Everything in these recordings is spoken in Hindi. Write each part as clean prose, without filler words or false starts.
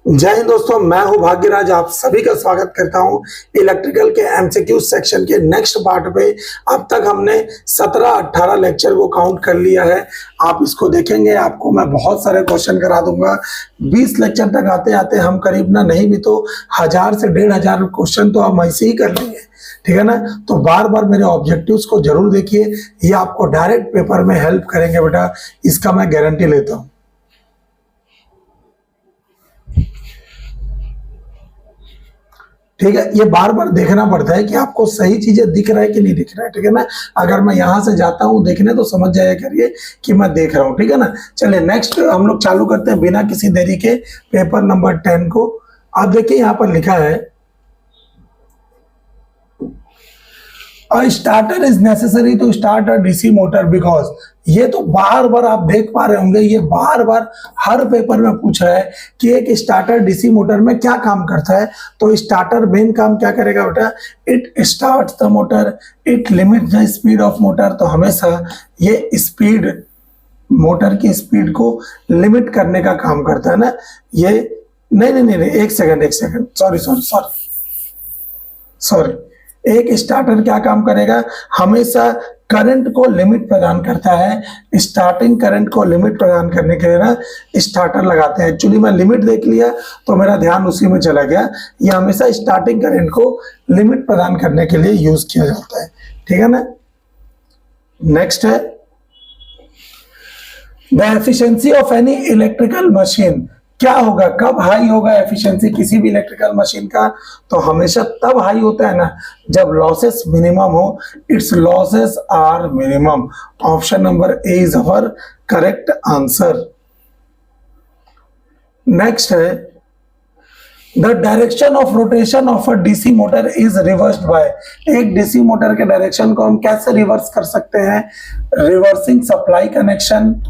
जय हिंद दोस्तों, मैं हूं भाग्यराज। आप सभी का स्वागत करता हूं इलेक्ट्रिकल के एमसीक्यू सेक्शन के नेक्स्ट पार्ट पे। अब तक हमने 17-18 लेक्चर को काउंट कर लिया है। आप इसको देखेंगे, आपको मैं बहुत सारे क्वेश्चन करा दूंगा। 20 लेक्चर तक आते आते हम करीब ना नहीं भी तो 1000 से 1500 क्वेश्चन तो हम ऐसे ही कर लेंगे, ठीक है ना। तो बार बार मेरे ऑब्जेक्टिव्स को जरूर देखिए, ये आपको डायरेक्ट पेपर में हेल्प करेंगे बेटा, इसका मैं गारंटी लेता हूँ। ठीक है, ये बार बार देखना पड़ता है कि आपको सही चीजें दिख रहा है कि नहीं दिख रहा है, ठीक है ना। अगर मैं यहां से जाता हूं देखने तो समझ जाया करिए कि मैं देख रहा हूं, ठीक है ना। चलिए नेक्स्ट हम लोग चालू करते हैं बिना किसी देरी के पेपर नंबर 10 को। आप देखिए यहां पर लिखा है A starter is necessary to start a DC motor because, ये तो बार बार आप देख पा रहे होंगे, ये बार बार हर पेपर में पूछा है कि एक स्टार्टर डीसी मोटर में क्या काम करता है। तो स्टार्टर मेन काम क्या करेगा बेटा, it start the motor, it limit the speed of motor. तो हमेशा ये स्पीड, मोटर की स्पीड को लिमिट करने का काम करता है ना ये। नहीं, एक सेकंड, सॉरी। एक स्टार्टर क्या काम करेगा, हमेशा करंट को लिमिट प्रदान करता है। स्टार्टिंग करंट को लिमिट प्रदान करने के लिए ना स्टार्टर लगाते हैं। एक्चुअली मैं लिमिट देख लिया तो मेरा ध्यान उसी में चला गया। ये हमेशा स्टार्टिंग करंट को लिमिट प्रदान करने के लिए यूज किया जाता है, ठीक है ना। नेक्स्ट है the efficiency of any electrical machine. क्या होगा, कब हाई होगा एफिशिएंसी किसी भी इलेक्ट्रिकल मशीन का, तो हमेशा तब हाई होता है ना जब लॉसेस मिनिमम हो। It's losses are minimum. Option number A is our correct answer. Next है the direction of rotation of a DC motor is reversed by. एक डीसी मोटर के डायरेक्शन को हम कैसे रिवर्स कर सकते हैं, reversing supply connection,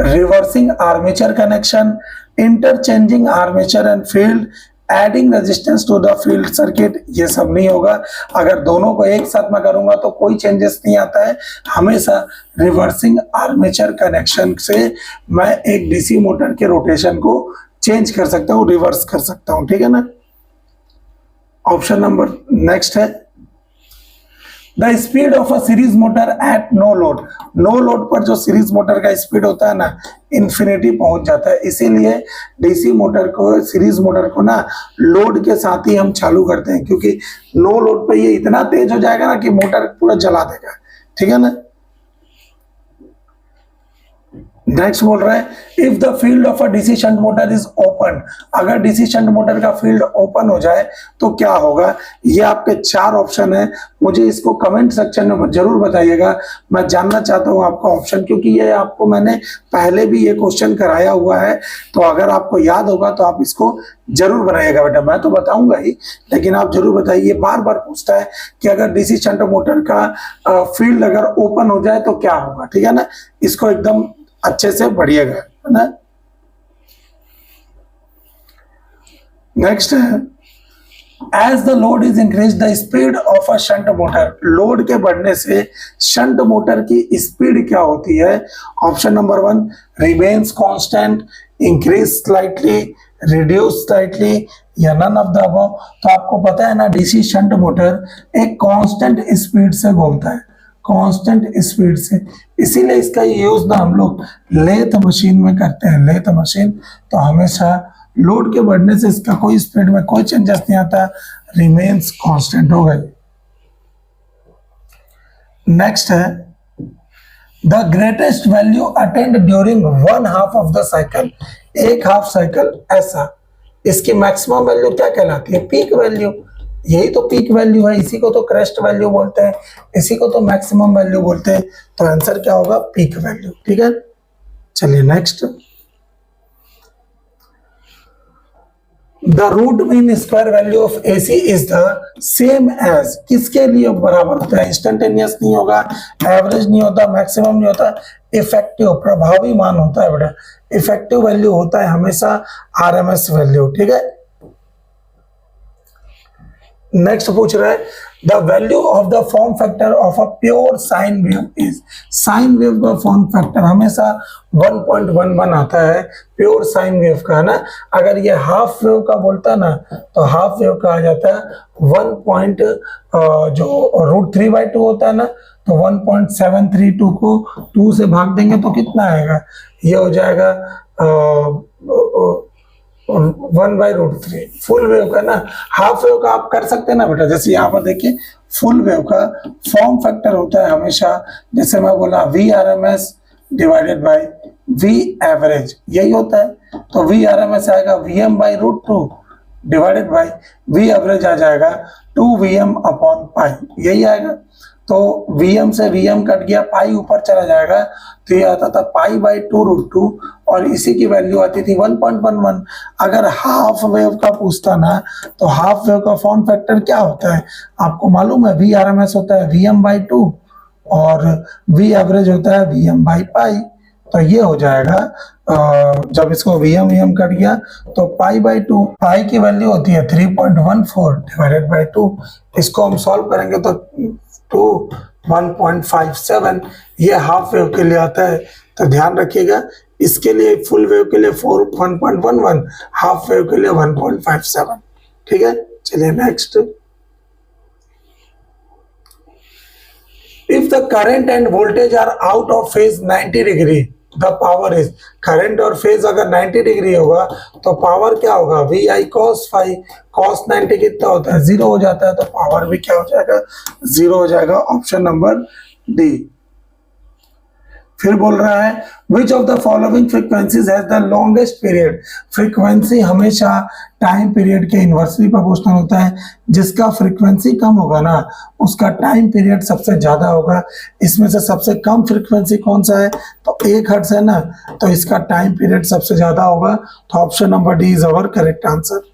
reversing armature connection, interchanging armature and field, adding resistance to the field circuit. ये सब नहीं होगा। अगर दोनों को एक साथ मैं करूंगा तो कोई चेंजेस नहीं आता है। हमेशा रिवर्सिंग आर्मेचर कनेक्शन से मैं एक डीसी मोटर के रोटेशन को चेंज कर सकता हूं, रिवर्स कर सकता हूं, ठीक है ना। ऑप्शन नंबर नेक्स्ट है the speed of a series motor at no load. No load पर जो सीरीज मोटर का स्पीड होता है ना इन्फिनिटी पहुंच जाता है। इसीलिए डीसी मोटर को, सीरीज मोटर को ना लोड के साथ ही हम चालू करते हैं, क्योंकि नो लोड पे ये इतना तेज हो जाएगा ना कि मोटर पूरा जला देगा, ठीक है ना। नेक्स्ट बोल रहा है if the field of a DC shunt motor is open. अगर डीसी शंट मोटर का फील्ड ओपन हो जाए तो क्या होगा। ये आपके 4 ऑप्शन है। मुझे इसको कमेंट सेक्शन में जरूर बताइएगा, मैं जानना चाहता हूं आपका ऑप्शन, क्योंकि ये आपको मैंने पहले भी ये क्वेश्चन कराया हुआ है। तो अगर आपको याद होगा तो आप इसको जरूर बनाइएगा बेटा। मैं तो बताऊंगा ही, लेकिन आप जरूर बताइए। बार बार पूछता है कि अगर डीसी शंट मोटर का फील्ड अगर ओपन हो जाए तो क्या होगा, ठीक है ना। इसको एकदम अच्छे से पढ़िएगा, है ना। नेक्स्ट है as the load is increase the speed of a shunt motor. Load के बढ़ने से शंट मोटर की स्पीड क्या होती है। Option number 1 remains constant, increase slightly, reduce slightly, या नन ऑफ द अबव। तो आपको पता है ना डीसी शंट मोटर एक कांस्टेंट स्पीड से घूमता है, कांस्टेंट स्पीड से। इसीलिए इसका यूज ना हम लोग लेथ मशीन में करते हैं। लेथ मशीन तो हमेशा लोड के बढ़ने से इसका कोई स्पीड में कोई चेंजेस नहीं आता, रिमेन्स कांस्टेंट हो गए। नेक्स्ट है the greatest value attend during 1/2 of the cycle. एक हाफ साइकिल ऐसा, इसकी मैक्सिमम वैल्यू क्या कहलाती है, पीक वैल्यू। यही तो पीक वैल्यू है, इसी को तो क्रेस्ट वैल्यू बोलते हैं, इसी को तो मैक्सिमम वैल्यू बोलते हैं। तो आंसर क्या होगा, पीक वैल्यू, ठीक है। चलिए next the root mean square value of AC is the same as. किसके लिए बराबर होता है, इंस्टेंटेनियस नहीं होगा, एवरेज नहीं होता, मैक्सिमम नहीं होता, इफेक्टिव प्रभावी मान होता है बेटा। इफेक्टिव वैल्यू होता है हमेशा आरएमएस वैल्यू, ठीक है। नेक्स्ट पूछ रहा है the value of the form factor of a pure sine wave is. Sine wave का फॉर्म फैक्टर हमेशा 1.11 आता है प्योर साइन वेव का, है ना। अगर ये हाफ वेव का बोलता ना तो हाफ वेव का आ जाता है 1 जो √3/2 होता है ना, तो 1.732 को 2 से भाग देंगे तो कितना आएगा, ये हो जाएगा 1/√3। फुल वेव का ना, हाफ वेव का आप कर सकते हैं ना बेटा। जैसे यहाँ पर देखिए फुल वेव का फॉर्म फैक्टर होता है हमेशा, जैसे मैं बोला VRMS divided by V average, यही होता है। तो VRMS आएगा Vm/√2 divided by V average आ जाएगा 2Vm/π, यही आएगा। तो Vm से Vm कट गया, पाई ऊपर चला जाएगा, तो ये आता था π/2√2 और इसी की वैल्यू आती थी 1.11। अगर हाफ वेव का पूछता ना तो हाफ वेव का फॉर्म फैक्टर क्या होता है आपको मालूम है, VRMS होता है Vm/2 और V एवरेज होता है Vm/π। तो ये हो जाएगा जब इसको Vm कट गया तो π/2, पाई की वैल्यू होती है 3.14 डिवाइडेड बाय 2। इसको हम सॉल्व करेंगे तो 1.57, ये हाफ वेव के लिए आता है। तो ध्यान रखिएगा, इसके लिए फुल वेव के लिए 1.11, हाफ वेव के लिए 1.57। ठीक है, चलिए next. If the current and voltage are out of phase 90 degree the power is. Current और फेज अगर 90 डिग्री होगा तो पावर क्या होगा, VI cos phi। cos 90 कितना होता है, 0 हो जाता है, तो पावर भी क्या हो जाएगा, 0 हो जाएगा। Option number D. फिर बोल रहा है which of the following frequencies has the longest period. Frequency हमेशा टाइम पीरियड के इनवर्सली प्रोपोर्शनल होता है। जिसका फ्रीक्वेंसी कम होगा ना उसका टाइम पीरियड सबसे ज्यादा होगा। इसमें से सबसे कम फ्रीक्वेंसी कौन सा है, तो 1 हर्ट्ज है ना, तो इसका टाइम पीरियड सबसे ज्यादा होगा। तो option number D is our correct answer.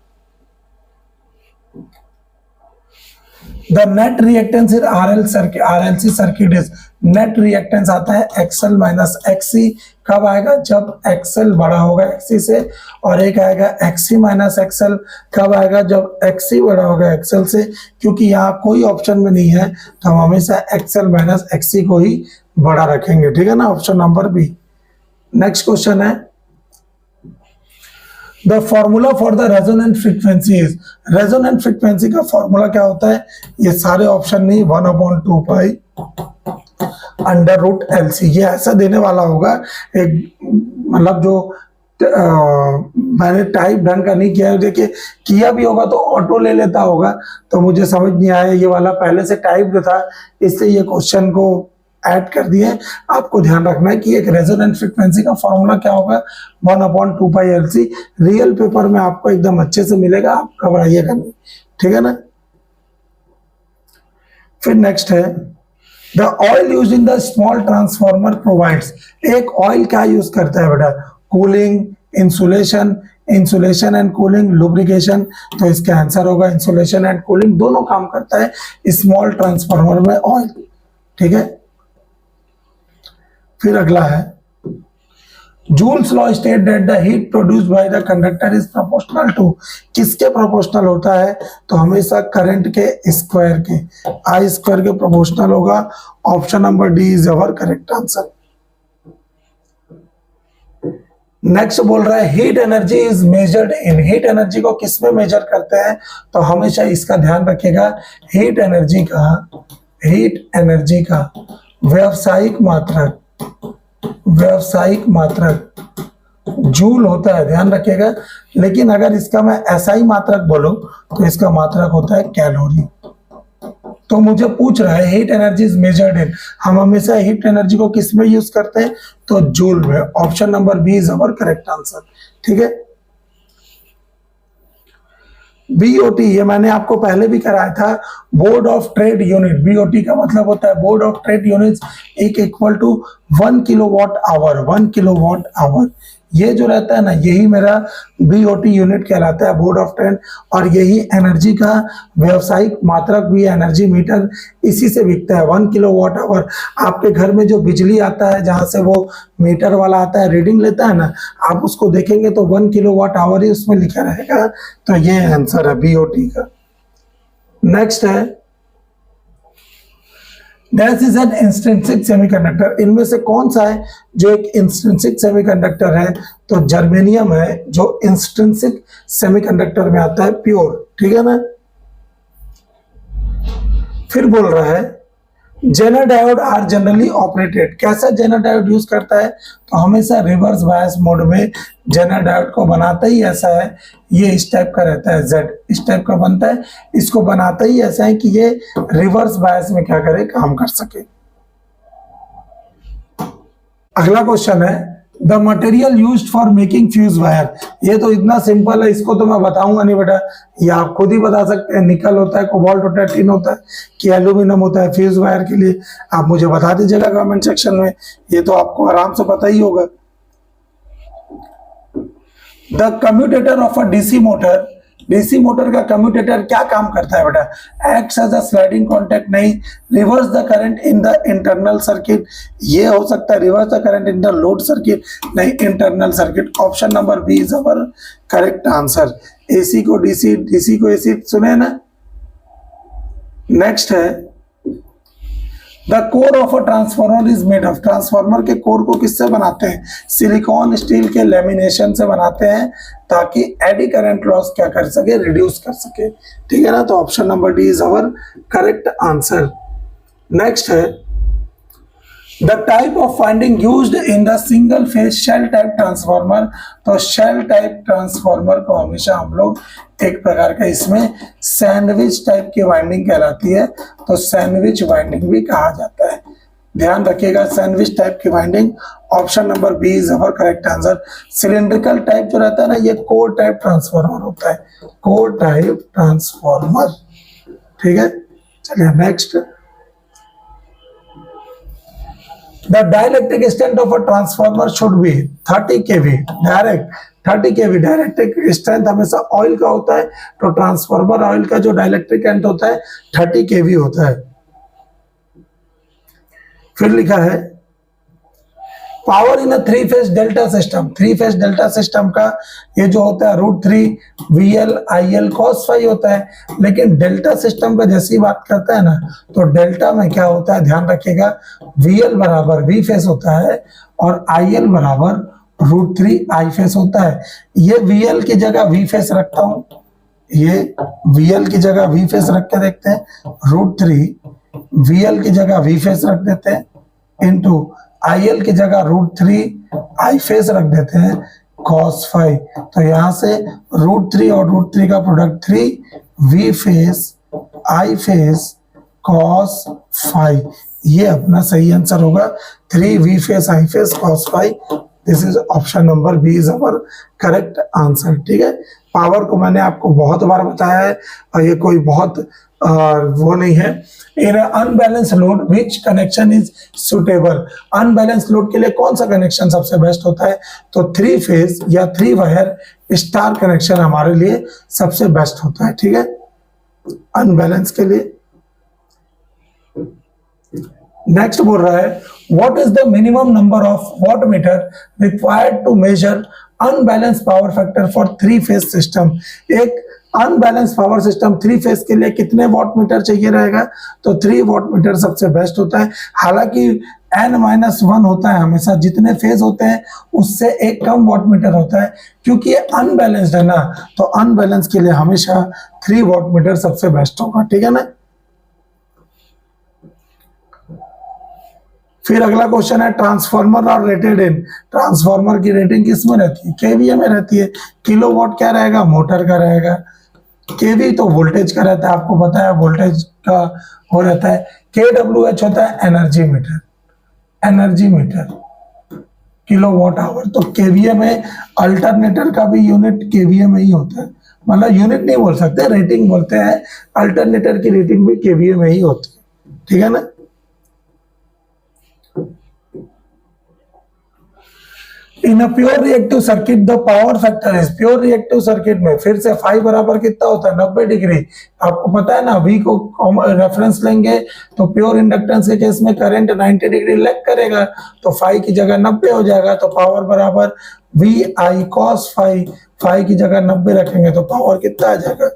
The net reactance in RLC circuit is, net reactance आता है XL माइनस XC। कब आएगा, जब XL बड़ा होगा XC से। और एक आएगा XC माइनस XL, कब आएगा, जब XC बड़ा होगा XL से। क्योंकि यहाँ कोई ऑप्शन में नहीं है तो हम हमेशा XL माइनस XC को ही बड़ा रखेंगे। ठीक है ना, option number B. Next question है the formula for the resonant frequency is. Resonant frequency का फॉर्मूला क्या होता है, ये सारे ऑप्शन नहीं, 1/2 √LC। ये ऐसा देने वाला होगा, एक मतलब जो मैंने टाइप ढंग का नहीं किया है, देखिए किया भी होगा तो ऑटो ले लेता होगा, तो मुझे समझ नहीं आया। ये वाला पहले से टाइप था, इससे ये क्वेश्चन को ऐड कर दिए। आपको ध्यान रखना है कि एक रेजोनेंट फ्रीक्वेंसी का फॉर्मूला क्या होगा, 1/2πLC। रियल पेपर में आपको एकदम अच्छे से मिलेगा, आप घबराइएगा नहीं। ठीक है ना। फिर नेक्स्ट है the oil use in the small transformer provides. एक ऑयल क्या यूज करता है बेटा, cooling, insulation and cooling, lubrication. तो इसका आंसर होगा इंसुलेशन एंड कूलिंग, दोनों काम करता है स्मॉल ट्रांसफॉर्मर में ऑयल। ठीक है। फिर अगला है Joule's law state that the heat produced by the conductor is proportional to. किसके प्रोपोर्शनल होता है, तो हमेशा करंट के स्क्वायर के, I स्क्वायर के प्रोपोर्शनल होगा। Option number D is our correct answer. Next बोल रहा है heat energy is measured in. Heat energy को किस में मेजर करते हैं, तो हमेशा इसका ध्यान रखिएगा, हीट एनर्जी का व्यावसायिक मात्रक जूल होता है, ध्यान रखिएगा। लेकिन अगर इसका मैं SI मात्रक बोलूं तो इसका मात्रक होता है कैलोरी। तो मुझे पूछ रहा है हीट एनर्जी इज मेजर्ड इन, हम हमेशा हीट एनर्जी को किस में यूज करते हैं, तो जूल में। Option number B is our correct answer. ठीक है। BOT, ये मैंने आपको पहले भी कराया था, board of trade unit. BOT का मतलब होता है board of trade units equal to 1 kilowatt hour. ये जो रहता है ना, यही मेरा BOT यूनिट कहलाता है, बोर्ड ऑफ ट्रेड। और यही एनर्जी का व्यावसायिक मात्रक भी, एनर्जी मीटर इसी से बिकता है, 1 किलोवाट आवर। आपके घर में जो बिजली आता है, जहां से वो मीटर वाला आता है रीडिंग लेता है ना, आप उसको देखेंगे तो 1 किलोवाट आवर ही उसमें लिखा रहेगा। तो ये आंसर है BOT का। नेक्स्ट है that is an intrinsic semiconductor. इनमें से कौन सा है जो एक इंस्ट्रिंसिक सेमीकंडक्टर है? तो जर्मेनियम है जो इंस्ट्रिंसिक सेमीकंडक्टर में आता है, प्योर, ठीक है ना। फिर बोल रहा है zener diode are generally operated. कैसा जेनर डायोड यूज करता है? तो हमेशा रिवर्स बायस मोड में जेनर डायोड को बनाता ही ऐसा है, ये इस टाइप का रहता है, जेड इस टाइप का बनता है, इसको बनाता ही ऐसा है कि ये रिवर्स बायस में क्या करे, काम कर सके। अगला क्वेश्चन है the material used for making fuse wire. ये तो इतना सिंपल है, इसको तो मैं बताऊंगा नहीं बेटा, ये आप खुद ही बता सकते हैं। निकल होता है, कोबाल्ट होता है, टिन होता है कि एल्यूमिनियम होता है फ्यूज वायर के लिए? आप मुझे बता दीजिएगा कमेंट सेक्शन में, ये तो आपको आराम से पता ही होगा। The commutator of a DC motor, DC motor का कम्यूटेटर क्या काम करता है बेटा? Acts as a sliding contact, नहीं। Reverse the current in the internal circuit, ये हो सकता है reverse the current in the load circuit, नहीं, internal circuit. Option number B is our correct answer. AC को डीसी, डीसी को एसी, सुने ना। नेक्स्ट है the core of a transformer is made of. Transformer के कोर को किससे बनाते हैं? सिलिकॉन स्टील के लेमिनेशन से बनाते हैं, ताकि एडी करंट लॉस क्या कर सके, रिड्यूस कर सके, ठीक है ना। तो option number D is our correct answer. Next है the type of winding used in the single phase shell type transformer. तो शेल टाइप ट्रांसफार्मर को हमेशा हम लोग एक प्रकार का, इसमें सैंडविच टाइप की वाइंडिंग कहलाती है, तो सैंडविच वाइंडिंग भी कहा जाता है। ध्यान रखिएगा, सैंडविच टाइप की winding. Option number B is our correct answer. Cylindrical type जो रहता है ना, ये कोर टाइप ट्रांसफार्मर होता है, कोर टाइप ट्रांसफार्मर, ठीक है। चलिए next, the dielectric strength of a transformer should be 30 kV direct. 30 kV dielectric strength हमेशा ऑयल का होता है, तो ट्रांसफार्मर ऑयल का जो डाइलेक्ट्रिक करंट होता है 30 kV होता है। फिर लिखा है power in a three phase delta system. Three phase delta system का ये जो होता है √3 VL IL cos phi होता है, लेकिन डेल्टा सिस्टम का जैसी बात करता है ना, तो डेल्टा में क्या होता है, ध्यान रखिएगा, VL बराबर V फेस होता है और IL बराबर √3 I फेस होता है। ये VL की जगह V फेस रखता हूं, ये VL की जगह V फेस रख के देखते हैं, √3 VL की जगह V फेस रख देते हैं, इंटू IL की जगह √3 I फेस रख देते हैं, cos phi। तो यहां से √3 और √3 का product 3 V phase I phase cos phi, ये अपना सही आंसर होगा। 3 V phase I phase cos phi, this is option number B is our correct answer, ठीक है। पावर को मैंने आपको बहुत बार बताया है और ये कोई बहुत वो नहीं है। In unbalance load which connection is suitable. Unbalance load के लिए कौन सा कनेक्शन सबसे बेस्ट होता है? तो 3 फेज या 3 वायर स्टार कनेक्शन हमारे लिए सबसे बेस्ट होता है, ठीक है, अनबैलेंस के लिए। नेक्स्ट बोल रहा है what is the minimum number of wattmeter required to measure unbalance power factor for 3 phase system. एक अनबैलेंस पावर सिस्टम 3 फेज के लिए कितने वॉटमीटर चाहिए रहेगा? तो 3 वॉटमीटर सबसे बेस्ट होता है। हालांकि n-1 होता है हमेशा, जितने फेज होते हैं उससे एक कम वॉटमीटर होता है, क्योंकि ये अनबैलेंस्ड है ना, तो अनबैलेंस के लिए हमेशा 3 वॉटमीटर सबसे बेस्ट होगा, ठीक है ना। फिर अगला क्वेश्चन है ट्रांसफार्मर और रेटेड इन। ट्रांसफार्मर की रेटिंग किस में रहती है? केवीए में रहती है। किलोवाट क्या रहेगा? मोटर का रहेगा। केवी तो वोल्टेज का रहता है, आपको पता है वोल्टेज का हो रहता है। KWH होता है energy meter, energy meter, kilowatt hour. तो केवीए में अल्टरनेटर का भी यूनिट केवीए में ही होता है, मतलब यूनिट नहीं बोल सकते, रेटिंग बोलते हैं। अल्टरनेटर की रेटिंग भी केवीए में ही होती है, ठीक है ना। In a pure reactive circuit the power factor is, pure reactive circuit में फिर से फाई बराबर कितना होता है? 90 डिग्री। आपको पता है ना, V को रेफरेंस लेंगे तो प्योर इंडक्टेंस के केस में करंट 90 डिग्री लैग करेगा, तो फाई की जगह 90 हो जाएगा, तो पावर बराबर V I cos phi, phi की जगह 90 रखेंगे तो पावर कितना आ जाएगा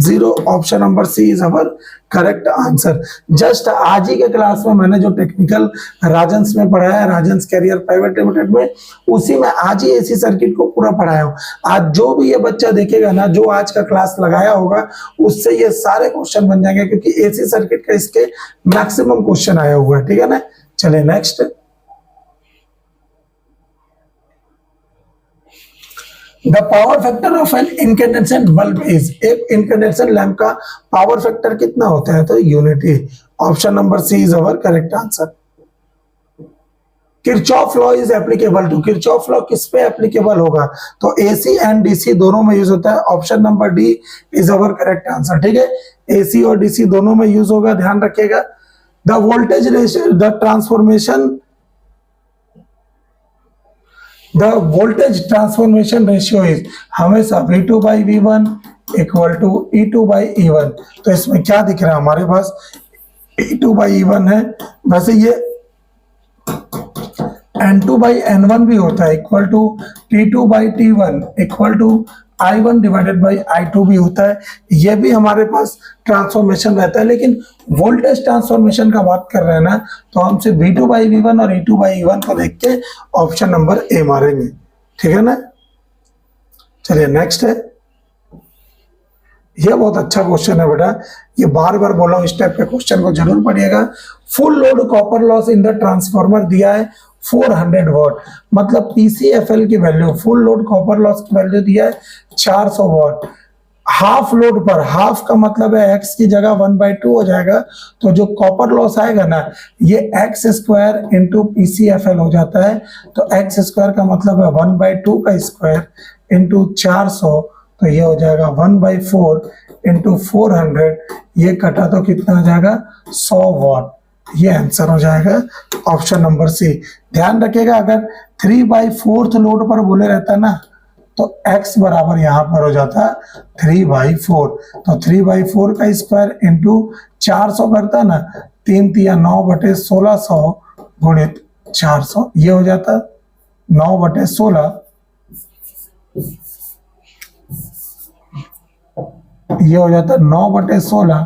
0। Option number C is our correct answer. Just आज ही के क्लास में मैंने जो टेक्निकल राजंस में पढ़ाया है, राजंस कैरियर प्राइवेट लिमिटेड में, उसी में आज ही एसी सर्किट को पूरा पढ़ाया हूँ। आज जो भी ये बच्चा देखेगा ना, जो आज का क्लास लगाया होगा, उससे ये सारे क्वेश्चन बन जाएंगे, क्योंकि एसी सर्किट का इसके मैक्सिमम क्वेश्चन आया हुआ है। ठीक है ना, चले next. The power factor of an incandescent bulb is, एक इनकैंडेसेंट लैंप का पावर फैक्टर कितना होता है, तो unity. Option number C is our correct answer. Kirchhoff law is applicable to, Kirchhoff law किस पे एप्लीकेबल होगा, तो एसी एंड डीसी दोनों में यूज होता है। Option number D is our correct answer. ठीक है, एसी और डीसी दोनों में यूज होगा, ध्यान रखिएगा। The voltage ratio, the transformation, the voltage transformation ratio is, हमेशा V2 by V1 equal to E2 by E1। तो इसमें क्या दिख रहा है हमारे पास, E2 by E1 है। वैसे ये N2 by N1 भी होता है, equal to T2 by T1 equal to I1 divided by I2 भी होता है। ये भी हमारे पास ट्रांसफॉर्मेशन रहता है, लेकिन वोल्टेज ट्रांसफॉर्मेशन का बात कर रहे हैं ना, तो हम सिर्फ V2 by V1 और E2 by E1 को देख के ऑप्शन नंबर ए मारेंगे। ठीक है ना, चलिए नेक्स्ट है। ये बहुत अच्छा क्वेश्चन है बेटा, ये बार बार बोला हूं, इस टाइप के क्वेश्चन को जरूर पढ़िएगा। Full load copper loss in the transformer दिया है 400 वॉट, मतलब पीसीएफएल की value, full load copper loss की वैल्यू दिया है 400 वॉट। हाफ लोड पर, हाफ का मतलब है एक्स की जगह 1/2 हो जाएगा, तो जो कॉपर लॉस आएगा ना, ये एक्स स्क्वायर इंटू पीसीएफएल हो जाता है। तो एक्स स्क्वायर का मतलब है 1/2 का स्क्वायर इंटू 400, तो ये हो जाएगा 1/4 इंटू 400, ये कटा तो कितना आ जाएगा 100 वॉट। ये आंसर हो जाएगा ऑप्शन नंबर सी। ध्यान रखिएगा, अगर 3/4 लोड पर बोले रहता है ना, तो x बराबर यहां पर हो जाता 3/4, तो 3/4 का स्क्वायर इंटू 400 करता ना, 3 तिया 9/1600 गुणित 400, ये हो जाता 9/16, ये हो जाता 9/16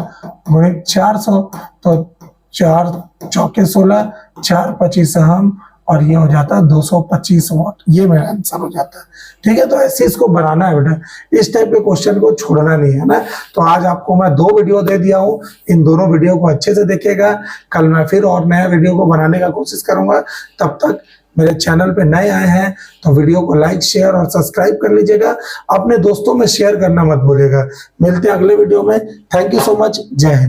गुणित 400, तो 4 चौके 16, 4 25 हम, और ये हो जाता है 225 वॉट। ये मेरा आंसर हो जाता है। ठीक है, तो ऐसे इसको बनाना है बेटा, इस टाइप के क्वेश्चन को छोड़ना नहीं है ना। तो आज आपको मैं 2 वीडियो दे दिया हूँ, इन दोनों वीडियो को अच्छे से देखिएगा। कल मैं फिर और नया वीडियो को बनाने का कोशिश करूंगा। तब तक मेरे चैनल पे नए आए हैं तो वीडियो को लाइक, शेयर और सब्सक्राइब कर लीजिएगा। अपने दोस्तों में शेयर करना मत भूलिएगा। मिलते हैं अगले वीडियो में। थैंक यू सो मच, जय हिंद।